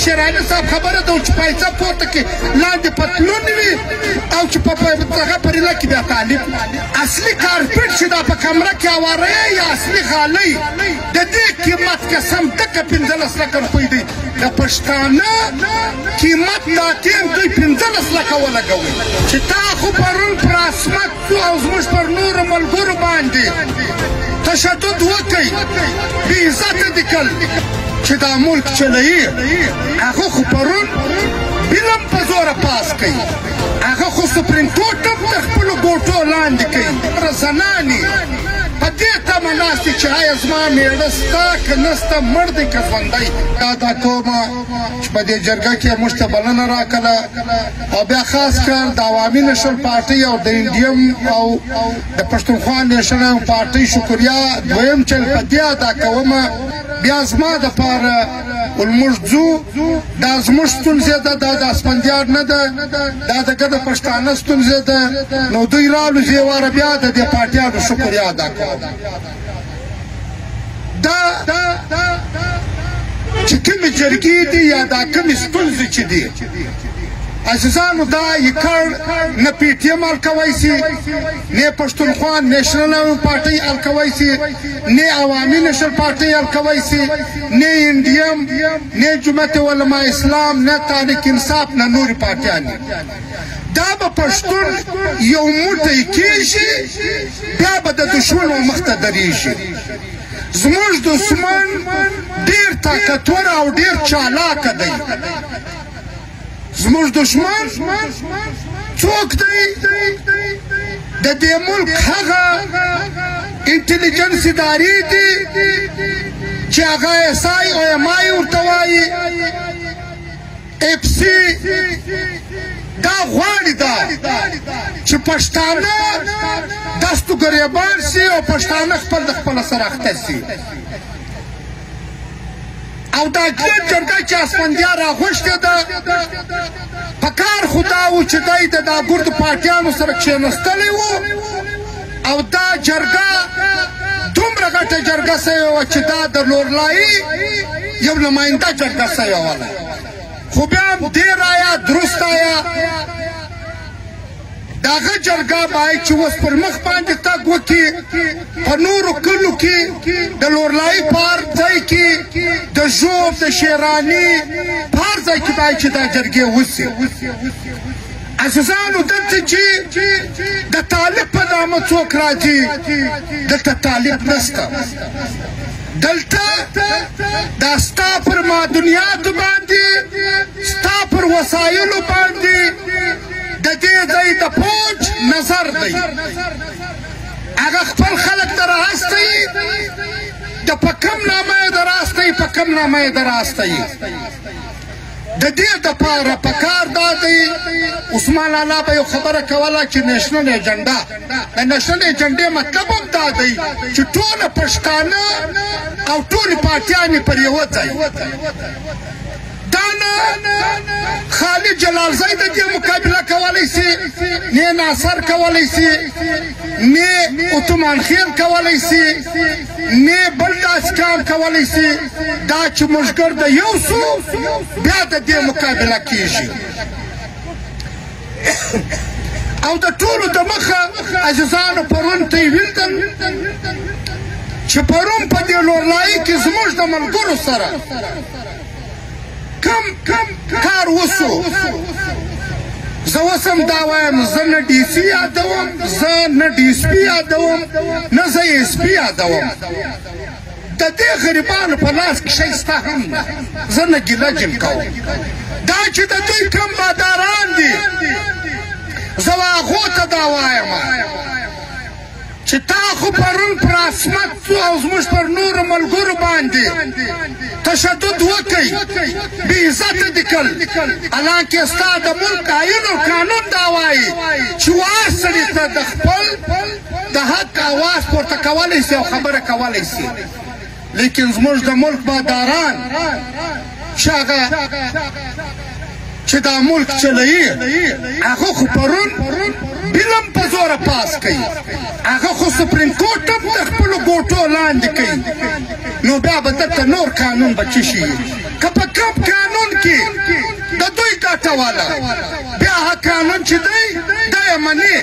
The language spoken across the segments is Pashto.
شیراني صاحب خبره ده چې پایڅه پورته کړي لاندې پتلون وي او چې په دغه پرېله کې بیا طالب اصلي کارپېټ چې دا په کمره کې اواره یا اصلي غالۍ د دې قیمت قسم ټکه 15 لکه روپۍ دی د پښتانه قیمت دا ټیم دوی 15 لکه ولګوي چې تا خو پرون پر عصمت څو او زموږ پر نورو ملګرو باندې تشدد وکړئ بې عزته دي کړ چې دا ملک چلوي هغه خو پرون بلم په زوره پاس کوي هغه خو سپریم کورټ هم تر خپلو ګوټو لاندې کوي زنانې په دې تمه ناستې چې آیا زما مېړه ستا که نه سته مړ دی که ژوندی دا کومه چې په دې جرګه کې موږ ته بلنه راکړله او بیا خاص کر د عوامي نیشنل پارټۍ او د انډیم او د پښتونخوا نیشنل پارټۍ شکریا دویم چل په دې ادا کومه بیا زما دپاره ولموږ ځو دا زموږ ستونزې ده دا د اسفندیار نه ده دا دغه د پښتانه ستونزې ده نو دوی رالو زه یې واره بیا د دې پارټیانو شکریا ادا کوم دا چې کومې جرګې دي یا دا کومې ستونزې چې دي عزیزانو دا یکړ نه پی ټي ایم حل کوی سي نه پښتونخوا نیشنل پارټۍ حل کوی سي نه عوامي نیشنل پارټۍ حل کوی سي نه انډیم نه جماعت علماء اسلام نه تحریک انصاف نه نورې پارټیانې دا به پښتون یو موټی کېږي بیا به د دښمنو مخ ته درېږي زموږ دښمن ډېر طاقتور او ډېر چالاکه دی زموږ دښمن څوک دی د دې ملک هغه انټلیجنس ادارې دي چې هغه اس آی او ایم آی ورته وایي اف سی دا غواړي دا چې پښتانه دستو ګریبان سي او پښتانه خپل د خپله سره اخته سي او دا جرګه چې اسفندیار راغوښتې ده په کار خو دا و چې دی د دا ګردو پارټیانو سره کښېنستلی و او دا جرګه دومره غټه جرګه سوې وه چې دا د لورلایي یو نماینده جرګه سوې وله خو بیا هم دې رایه درست آیا د هغه جرګه باید چې اوس پر مخ باندې تګ وکړي په نورو کلو کې د لورلایي په هر ځای کې د ژوب د شیراني په هر ځای کې باید چې دا جرګې وسي عزیزانو دلته چې د طالب په نامه څوک راځي دلته طالب نسته دلته دا ستا پر معدنیاتو باندې ستا پر وسایلو باندې د دې ځای د فوج نظر دی هغه خپل خلک ته راستوي د په کوم نامه یې راستوي په کوم نامه یې راستوي د دې دپاره پکار دا دی عثمان لالا به یو خبره کوله چې نیشنل ایجنډا د نیشنل ایجنډې مطلب هم دا دی چې ټوله پښتانه او ټولې پارټیانې پر یوه ځای دا نه خالد جلالزی د دې مقابله کولی سي نه ناصر کولی سي نه عثمان خیل کولی سي نه بل داسې کار کولی سي دا چې موږ ګرده یو سو بیا د دې مقابله کېږي او د ټولو د مخه عزیزانو پرون ته یې ویلدم چې پرون په دې لورلایي کې زموږ د ملګرو سره کم کار وسو زه اوس هم دا وایم زه نه ډي سي یادوم زه نه ډي اس پي یادوم نه زه ایس پي یادوم د دې غریبانو په لاس کې شی سته هم نه زه نه ګیله جن کوم دا چې د دوی کم باداران دي زه هغو ته دا وایم چې تا خو پرون پر عصمت څو او زموږ پر نورو ملګرو باندې تشدد وکړئ بې عزته دې کړ حالانکې ستا د ملک آیین او قانون دا وایي چې وار سړي ته د خپل د حق اواز پورته کولی سي او خبره کولی سي لیکن زموږ د ملک باداران چې هغه چې دا ملک چلوي هغه خو پرون بلم په زوره پاس کوي هغه خو سپریم کورټ هم د خپلو ګوټو لاندې کوي نو بیا به دلته نور قانون به څه شي که په کوم قانون کې کوله بیا هغه قانون چې دی دا یې مني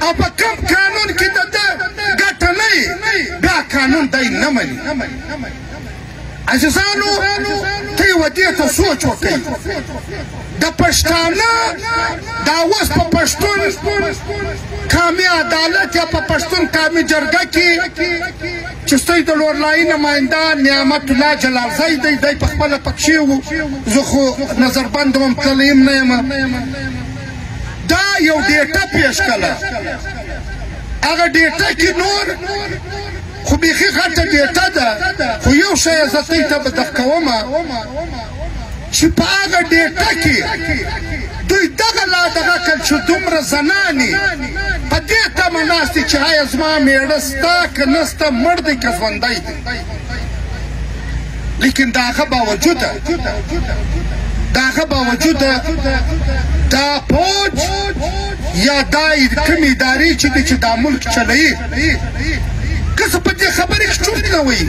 او په کوم قانون کې د ده ګټه نه وي بیا قانون دی نه مني عزیزانو ته یې ودې ته سوچ وکړئ د پښتانه دا اوس په پښتون قامي عدالت یا په پښتون قامي جرګه کې چې ستاسو د لورلايي نماینده نعمت الله جلالزی دی دی په خپله پکښې و زه خو نظربند وم تللی هم نه یم دا یو ډیټه پیش کړه هغه ډیټه کې نور خو بیخي غټه ډیټه ده خو یو شی یې زه تاسو ته به دغه کومه چې په هغه ډیټه کې دوی دغه لا دغه کړل چې دومره زنانې په دې تمه ناستې چې آیا زما مېړه سته که نه سته مړ دی که ژوندی دی لیکن د هغه باوجوده دا پوج یا دا کومې ادارې چې دی چې دا ملک چلوي که څه په دې خبرې کې چوپ نه وي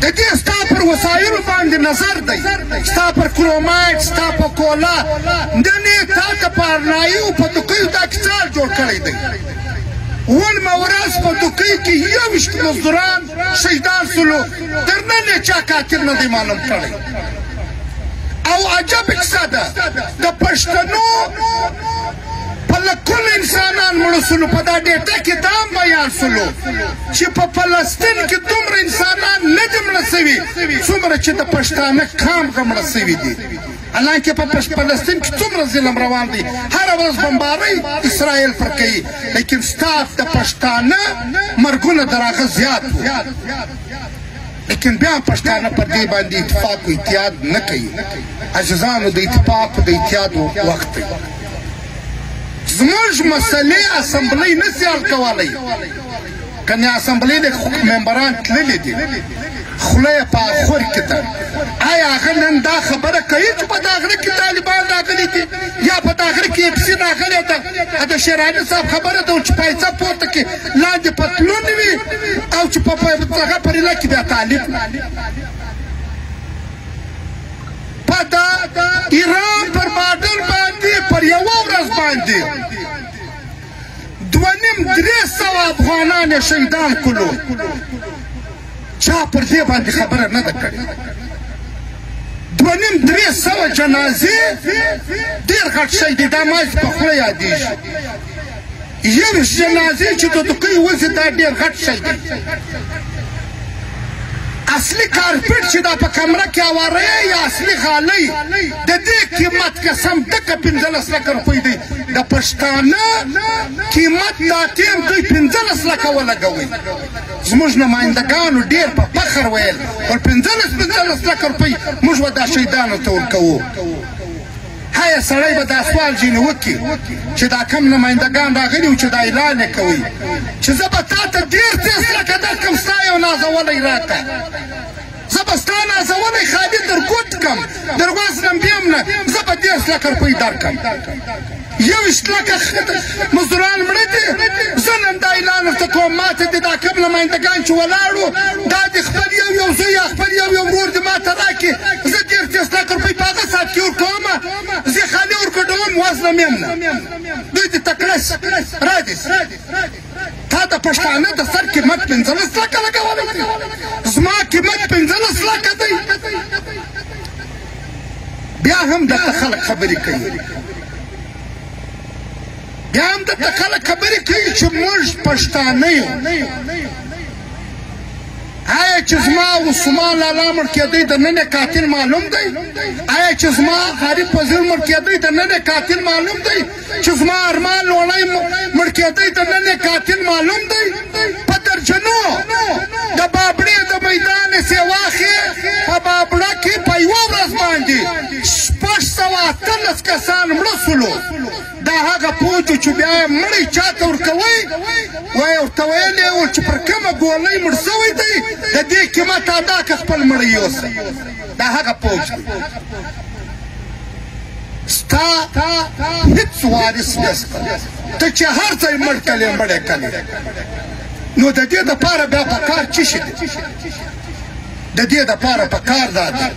د دې ستا پر وسایلو باندې نظر دی ستا پر کرومایټ ستا په کولا نن یې تا ته په ارنایو په دوکیو دا کیسال جوړ کړی دی ولمه ورځ په دوکۍ کې 21 مزدوران شهیدان سولو تر نن یې چا قاتل نه دی معلوم کړی او عجب کیسه ده د پښتنو په لکونو انسانان مړه سولو په دا ډیټه کې دا هم بیان سولو چې په فلسطین کې دومره انسانان نه دي مړه سوي څومره چې د پښتانه قام غ مړه سوي دي حالانکه په فلسطین کې څومره ظلم روان دی هره ورځ بمبارۍ اسرائیل پر کوي لیکن ستا د پښتانه مرګونه در هغه زیات وو لیکن بیا پښتانه پر دې باندې اتفاق و اتحاد نه کوي عزیزانو د اتفاق و د اتحاد وخت دی زموږ مسلې اسمبلی نه سي حل کولی کنې اسمبلی د ممبران تللي دي خوله یې په اخور کې ده آیا هغه نن دا خبره کوي چې په دا غره کې طالبان راغلي دي یا په دا غره کې اپسي راغلی ده د شیراني صاحب خبره ده چې پایڅه پورته کې لاندې پتلون وي او چې په هغه پریله کې بیا طالب په دا ایران پر ماډل باندې پر یوه ورځ باندې 2,500 افغانان یې شهیدان کړلو چا پر دې باندې خبره نه ده کړې 2,500 جنازې ډېر غټ شی دی دا ماځ په خوله یادېږي 21 جنازې چې د دوکۍ وځي دا ډېر غټ شی دی اصلي کارپټ چې دا په کمره کې اواره یا اصلي غالۍ د دې قیمت قسم دکه 15 لکه روپۍ دی د پښتانه قیمت دا ټیم دوی 15 لکه ولګوي زموږ نمایندګانو ډېر په فخر ویل ور 15 لکه روپۍ موږ به دا شهیدانو ته ورکوو هیا سړی به دا سوال ځینې وکړي چې دا کم نمایندګان راغلي وو چې دا اعلان یې کوي چې زه به تا ته 13 لکه درکړم ستا یو نازولی راته زه به ستا نازولی خالي درګوټ کړم دروازنم بیم نه زه به 10 لکه روپۍ درکړم 21 لکه مزدوران مړه دي زه نن دا اعلان ورته کوم ماته دې دا کوم نمایندګان چې ولاړو دا د خپل یو زوی یا خپل یو ورور دې ماته راکړي زه 13 لکه روپۍ په هغه ساعت کې ورکوم زه خالي ورکړم وزنم یم نه دوی دې تکړس رادس تا د پښتانه د سر قیمت 15 لکه لګولی دی زما قیمت 15 لکه دی بیا هم دلته خلک خبرې کوي بیا هم دلته خلک خبرې کوي چې موږ پښتانه یو آیا چې زما عثمان لالا مړ کېدی د نن قاتل معلوم دی آیا چې زما عارف وزیر مړ کېدی د نن قاتل معلوم دی چې زما ارمان لوړی مړ کېدی د نن قاتل معلوم دی په درجنو د بابړې د میدان سیواخې په بابړه کې په یوه ورځ باندې 618 کسان مړه سولو دا هغه پوج چې بیا یې مړی چاته ورکوئ وایي ورته ویلې وو چې پر کومه ګولۍ مړ سوی دی د دې قیمت ادا که خپل مړی یوسه دا هغه پوج دی ستا هېڅ وارث نشته ته چې هر ځای مړ کړې مړی کړې نو د دې دپاره بیا په کار څه شي دی د دې دپاره په کار دا دی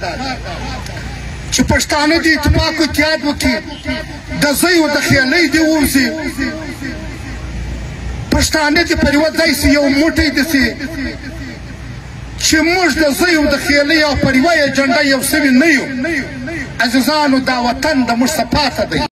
چې پښتانه د اتفاق او اتحاد وکړي د ځایو د خیالۍ دې ووځي پښتانه دې پر یوه ځای سي یو موټی دې سي چې موږ د ځایو د خیالۍ او پر یوه اجنډه یو سوي نه یو عزیزانو دا وطن د موږ څه پاته دی